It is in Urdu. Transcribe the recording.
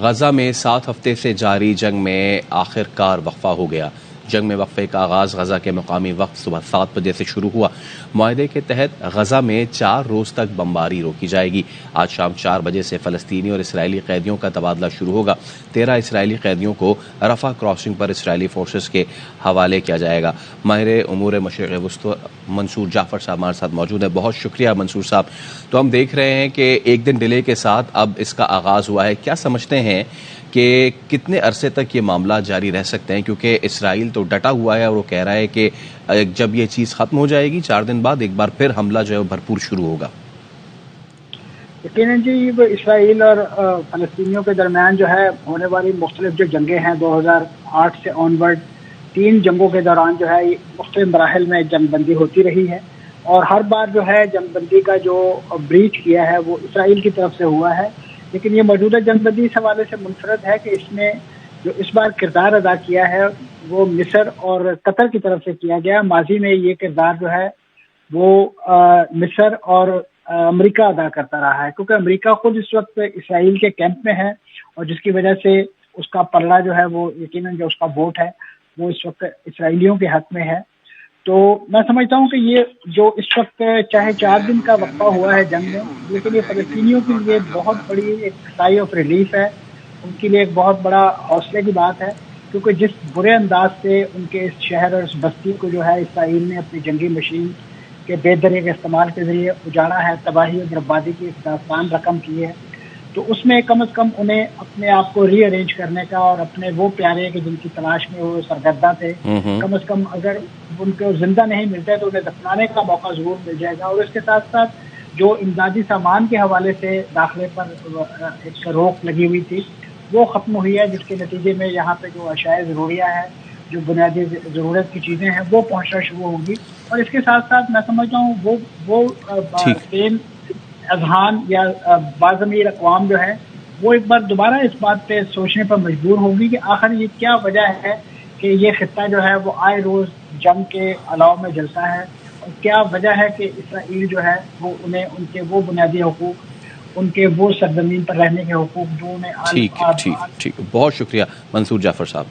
غزہ میں 7 ہفتے سے جاری جنگ میں آخر کار وقفہ ہو گیا۔ جنگ میں وقفے کا آغاز غزہ کے مقامی وقت صبح 7 بجے سے شروع ہوا۔ معاہدے کے تحت غزہ میں 4 روز تک بمباری روکی جائے گی۔ آج شام 4 بجے سے فلسطینی اور اسرائیلی قیدیوں کا تبادلہ شروع ہوگا۔ 13 اسرائیلی قیدیوں کو رفح کراسنگ پر اسرائیلی فورسز کے حوالے کیا جائے گا۔ ماہر امور مشرق وسطی منصور جعفر صاحب ہمارے ساتھ موجود ہیں۔ بہت شکریہ منصور صاحب۔ تو ہم دیکھ رہے ہیں کہ ایک دن ڈیلے کے ساتھ اب اس کا آغاز ہوا ہے۔ کیا سمجھتے ہیں کہ کتنے عرصے تک یہ معاملات جاری رہ سکتے ہیں؟ کیونکہ اسرائیل تو ڈٹا ہوا ہے اور وہ کہہ رہا ہے کہ جب یہ چیز ختم ہو جائے گی 4 دن بعد ایک بار پھر حملہ جو ہے بھرپور شروع ہوگا۔ یقیناً جی، اسرائیل اور فلسطینیوں کے درمیان جو ہے ہونے والی مختلف جو جنگیں ہیں 2008 سے آنورڈ 3 جنگوں کے دوران جو ہے مختلف مراحل میں جنگ بندی ہوتی رہی ہے، اور ہر بار جو ہے جنگ بندی کا جو بریچ کیا ہے وہ اسرائیل کی طرف سے ہوا ہے۔ لیکن یہ موجودہ جنگ بندی اس حوالے سے منفرد ہے کہ اس نے جو اس بار کردار ادا کیا ہے وہ مصر اور قطر کی طرف سے کیا گیا۔ ماضی میں یہ کردار جو ہے وہ مصر اور امریکہ ادا کرتا رہا ہے، کیونکہ امریکہ خود اس وقت اسرائیل کے کیمپ میں ہے، اور جس کی وجہ سے اس کا پلڑا جو ہے وہ یقیناً جو اس کا ووٹ ہے وہ اس وقت اسرائیلیوں کے حق میں ہے۔ تو میں سمجھتا ہوں کہ یہ جو اس وقت چاہے 4 دن کا وقفہ ہوا ہے جنگ میں، لیکن یہ فلسطینیوں کے لیے بہت بڑی ایک سائی آف ریلیف ہے، ان کے لیے ایک بہت بڑا حوصلے کی بات ہے، کیونکہ جس برے انداز سے ان کے اس شہر اور اس بستی کو جو ہے اسرائیل نے اپنی جنگی مشین کے بے دریغ استعمال کے ذریعے اجاڑا ہے، تباہی اور بربادی کی ایک داستان رقم کی ہے، تو اس میں کم از کم انہیں اپنے آپ کو ری ارینج کرنے کا اور اپنے وہ پیارے کہ جن کی تلاش میں وہ سرگردہ تھے، کم از کم اگر ان کو زندہ نہیں ملتے تو انہیں دفنانے کا موقع ضرور مل جائے گا۔ اور اس کے ساتھ ساتھ جو امدادی سامان کے حوالے سے داخلے پر ایک روک لگی ہوئی تھی وہ ختم ہوئی ہے، جس کے نتیجے میں یہاں پہ جو اشیاء ضروریہ ہیں، جو بنیادی ضرورت کی چیزیں ہیں وہ پہنچنا شروع ہوگی۔ اور اس کے ساتھ ساتھ میں سمجھتا ہوں وہ سیم اذہان یا بعض امیر اقوام جو ہے وہ ایک بار دوبارہ اس بات پہ سوچنے پر مجبور ہوگی کہ آخر یہ کیا وجہ ہے کہ یہ خطہ جو ہے وہ آئے روز جنگ کے علاؤ میں جلتا ہے، اور کیا وجہ ہے کہ اسرائیل جو ہے وہ انہیں ان کے وہ بنیادی حقوق، ان کے وہ سرزمین پر رہنے کے حقوق جو انہیں ٹھیک بہت شکریہ منصور جعفر صاحب۔